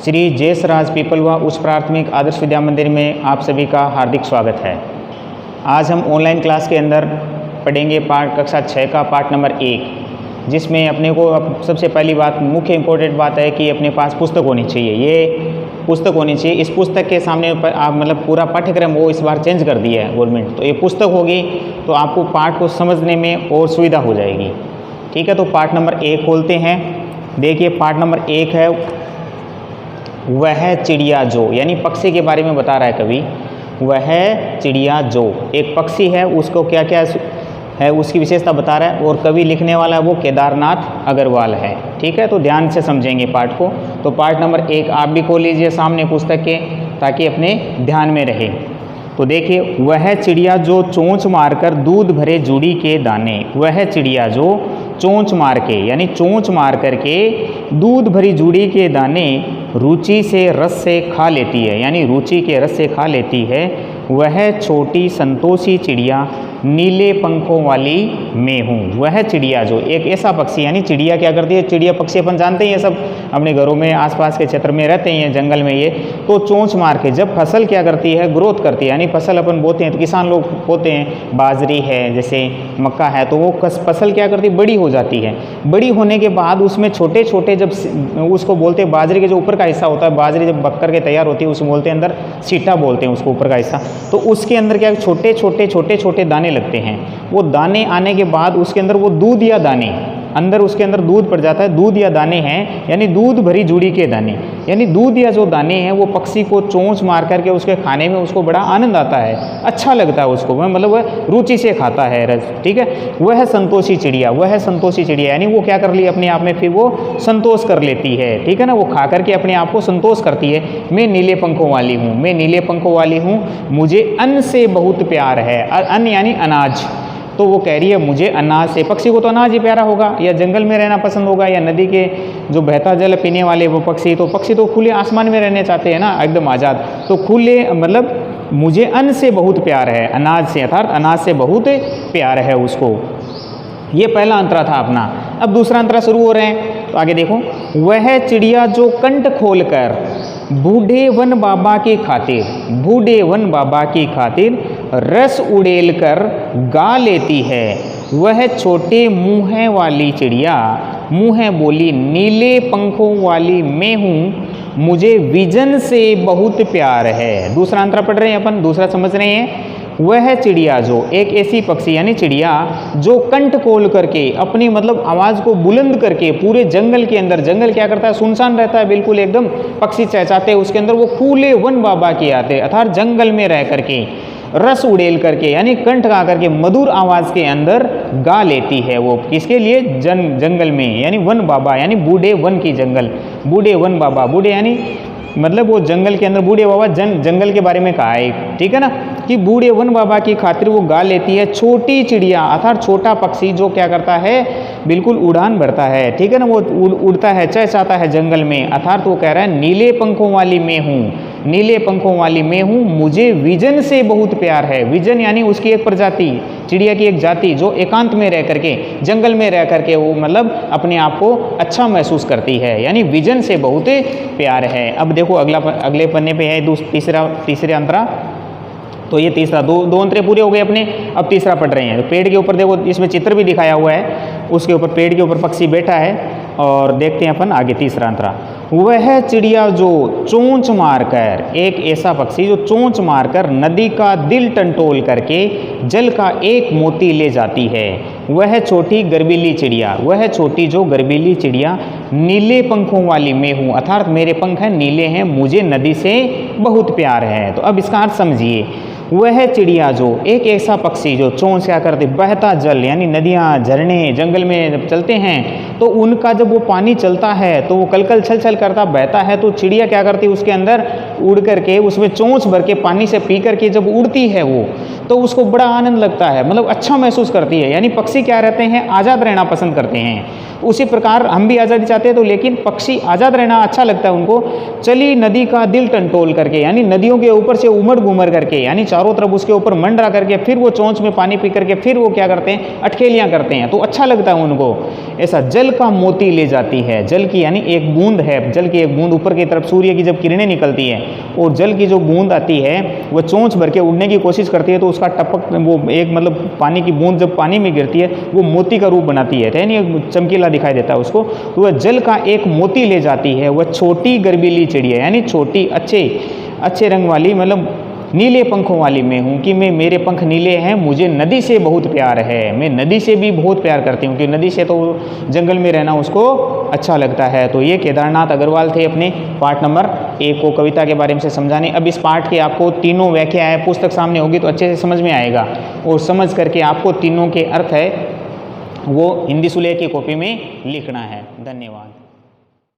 श्री जयसराज पीपलवा उच्च प्राथमिक आदर्श विद्या मंदिर में आप सभी का हार्दिक स्वागत है। आज हम ऑनलाइन क्लास के अंदर पढ़ेंगे पाठ कक्षा 6 का पाठ नंबर 1, जिसमें अपने को सबसे पहली बात, मुख्य इम्पोर्टेंट बात है कि अपने पास पुस्तक होनी चाहिए। ये पुस्तक होनी चाहिए। इस पुस्तक के सामने आप मतलब पूरा पाठ्यक्रम वो इस बार चेंज कर दिया है गवर्नमेंट, तो ये पुस्तक होगी तो आपको पाठ को समझने में और सुविधा हो जाएगी। ठीक है, तो पाठ नंबर 1 खोलते हैं। देखिए पाठ नंबर 1 है वह चिड़िया जो, यानी पक्षी के बारे में बता रहा है कवि। वह चिड़िया जो एक पक्षी है, उसको क्या क्या है उसकी विशेषता बता रहा है, और कवि लिखने वाला है वो केदारनाथ अग्रवाल है। ठीक है, तो ध्यान से समझेंगे पाठ को। तो पाठ नंबर 1 आप भी खोल लीजिए सामने पुस्तक के, ताकि अपने ध्यान में रहे। तो देखिए, वह चिड़िया जो चोंच मारकर दूध भरे जूड़ी के दाने। वह चिड़िया जो चोंच मार के, यानी चोंच मार करके दूध भरी जूड़ी के दाने रुचि से रस से खा लेती है, यानी रुचि के रस से खा लेती है। वह छोटी संतोषी चिड़िया नीले पंखों वाली मैं हूँ। वह चिड़िया जो एक ऐसा पक्षी, यानी चिड़िया क्या करती है, चिड़िया पक्षी अपन जानते हैं, सब अपने घरों में आसपास के क्षेत्र में रहते हैं, जंगल में ये। तो चोंच मार के जब फसल क्या करती है, ग्रोथ करती है, यानी फसल अपन बोते हैं, तो किसान लोग बोते हैं, बाजरी है जैसे मक्का है, तो वो फसल क्या करती है, बड़ी हो जाती है। बड़ी होने के बाद उसमें छोटे छोटे, जब उसको बोलते हैं बाजरे के जो ऊपर का हिस्सा होता है, बाजरी जब पक कर के तैयार होती है उसको बोलते हैं अंदर सीटा बोलते हैं उसको, ऊपर का हिस्सा। तो उसके अंदर क्या छोटे छोटे दाने लगते हैं। वो दाने आने के बाद उसके अंदर वो दूध या दाने, अंदर उसके अंदर दूध पड़ जाता है। दूध या दाने हैं, यानी दूध भरी जूड़ी के दाने, यानी दूध या जो दाने हैं वो पक्षी को चोंच मार करके उसके खाने में उसको बड़ा आनंद आता है, अच्छा लगता है उसको, मतलब वह रुचि से खाता है रस। ठीक है, वह संतोषी चिड़िया, वह संतोषी चिड़िया, यानी वो क्या कर ली अपने आप में, फिर वो संतोष कर लेती है। ठीक है ना, वो खा करके अपने आप को संतोष करती है। मैं नीले पंखों वाली हूँ, मैं नीले पंखों वाली हूँ, मुझे अन्न से बहुत प्यार है। अन्न यानी अनाज, तो वो कह रही है मुझे अनाज से। पक्षी को तो अनाज ही प्यारा होगा, या जंगल में रहना पसंद होगा, या नदी के जो बहता जल पीने वाले वो पक्षी। तो पक्षी तो खुले आसमान में रहने चाहते हैं ना, एकदम आज़ाद। तो खुले मतलब मुझे अन्न से बहुत प्यार है, अनाज से, अर्थात अनाज से बहुत प्यार है उसको। ये पहला अंतरा था अपना। अब दूसरा अंतरा शुरू हो रहे हैं, तो आगे देखो। वह चिड़िया जो कंठ खोलकर बूढ़े वन बाबा की खातिर, बूढ़े वन बाबा की खातिर रस उड़ेल कर गा लेती है। वह छोटे मुँह वाली चिड़िया मुँह बोली नीले पंखों वाली मैं हूँ, मुझे विजन से बहुत प्यार है। दूसरा अंतरा पढ़ रहे हैं अपन, दूसरा समझ रहे हैं। वह चिड़िया जो एक ऐसी पक्षी, यानी चिड़िया जो कंठ खोल करके अपनी मतलब आवाज़ को बुलंद करके पूरे जंगल के अंदर, जंगल क्या करता है, सुनसान रहता है बिल्कुल एकदम, पक्षी चहचहाते हैं उसके अंदर, वो खुले वन बाबा के आते, अर्थात जंगल में रह करके रस उड़ेल करके, यानी कंठ गा करके मधुर आवाज़ के अंदर गा लेती है। वो किसके लिए, जंगल में, यानी वन बाबा, यानी बूढ़े वन की जंगल, बूढ़े वन बाबा। बूढ़े यानी मतलब वो जंगल के अंदर, बूढ़े बाबा जंगल के बारे में कहा है। ठीक है ना, कि बूढ़े वन बाबा की खातिर वो गा लेती है। छोटी चिड़िया अर्थात छोटा पक्षी जो क्या करता है, बिल्कुल उड़ान भरता है। ठीक है ना, वो उड़ता है, चहचहाता है जंगल में, अर्थात वो कह रहा है नीले पंखों वाली मैं हूँ, नीले पंखों वाली मैं हूँ, मुझे विजन से बहुत प्यार है। विजन यानी उसकी एक प्रजाति, चिड़िया की एक जाति जो एकांत में रह करके, जंगल में रह करके वो मतलब अपने आप को अच्छा महसूस करती है, यानी विजन से बहुत प्यार है। अब देखो अगले पन्ने पे है तीसरे अंतरा। तो ये तीसरा, दो अंतरे पूरे हो गए अपने। अब तीसरा पढ़ रहे हैं। तो पेड़ के ऊपर देखो, इसमें चित्र भी दिखाया हुआ है, उसके ऊपर पेड़ के ऊपर पक्षी बैठा है। और देखते हैं अपन आगे तीसरा अंतरा। वह चिड़िया जो चोंच मारकर, एक ऐसा पक्षी जो चोंच मारकर नदी का दिल टंटोल करके जल का एक मोती ले जाती है। वह छोटी गर्वीली चिड़िया, वह छोटी जो गर्वीली चिड़िया नीले पंखों वाली मैं हूँ, अर्थात मेरे पंख हैं नीले हैं, मुझे नदी से बहुत प्यार है। तो अब इसका अर्थ समझिए। वह चिड़िया जो एक ऐसा पक्षी जो चोंच क्या करते, बहता जल, यानी नदियाँ झरने जंगल में जब चलते हैं तो उनका जब वो पानी चलता है तो वो कलकल छल छल करता बहता है, तो चिड़िया क्या करती है उसके अंदर उड़ करके उसमें चोंच भर के पानी से पी करके जब उड़ती है वो, तो उसको बड़ा आनंद लगता है, मतलब अच्छा महसूस करती है। यानी पक्षी क्या रहते हैं, आज़ाद रहना पसंद करते हैं। उसी प्रकार हम भी आज़ादी चाहते हैं, तो लेकिन पक्षी आज़ाद रहना अच्छा लगता है उनको। चली नदी का दिल टंटोल करके, यानी नदियों के ऊपर से उमड़ घूमर करके, यानी चारों तरफ उसके ऊपर मंडरा करके फिर वो चोंच में पानी पी करके फिर वो क्या करते हैं, अटखेलियाँ करते हैं, तो अच्छा लगता है उनको। ऐसा जल का मोती ले जाती है, जल की यानी एक बूंद है, जल की एक बूंद ऊपर की तरफ सूर्य की जब किरणें निकलती है और जल की जो बूंद आती है वह चोंच भर के उड़ने की कोशिश करती है, तो उसका टपक वो एक मतलब पानी की बूंद जब पानी में गिरती है वो मोती का रूप बनाती है, यानी चमकीला दिखाई देता है उसको, तो वह जल का एक मोती ले जाती है। वह छोटी गर्वीली चिड़िया, यानी छोटी अच्छे रंग वाली, मतलब नीले पंखों वाली मैं हूँ कि मैं, मेरे पंख नीले हैं, मुझे नदी से बहुत प्यार है, मैं नदी से भी बहुत प्यार करती हूँ, कि नदी से तो जंगल में रहना उसको अच्छा लगता है। तो ये केदारनाथ अग्रवाल थे अपने पार्ट नंबर 1 को कविता के बारे में से समझाने। अब इस पार्ट के आपको तीनों व्याख्याएं पुस्तक सामने होगी तो अच्छे से समझ में आएगा, और समझ करके आपको तीनों के अर्थ है वो हिंदी सुलेख की कॉपी में लिखना है। धन्यवाद।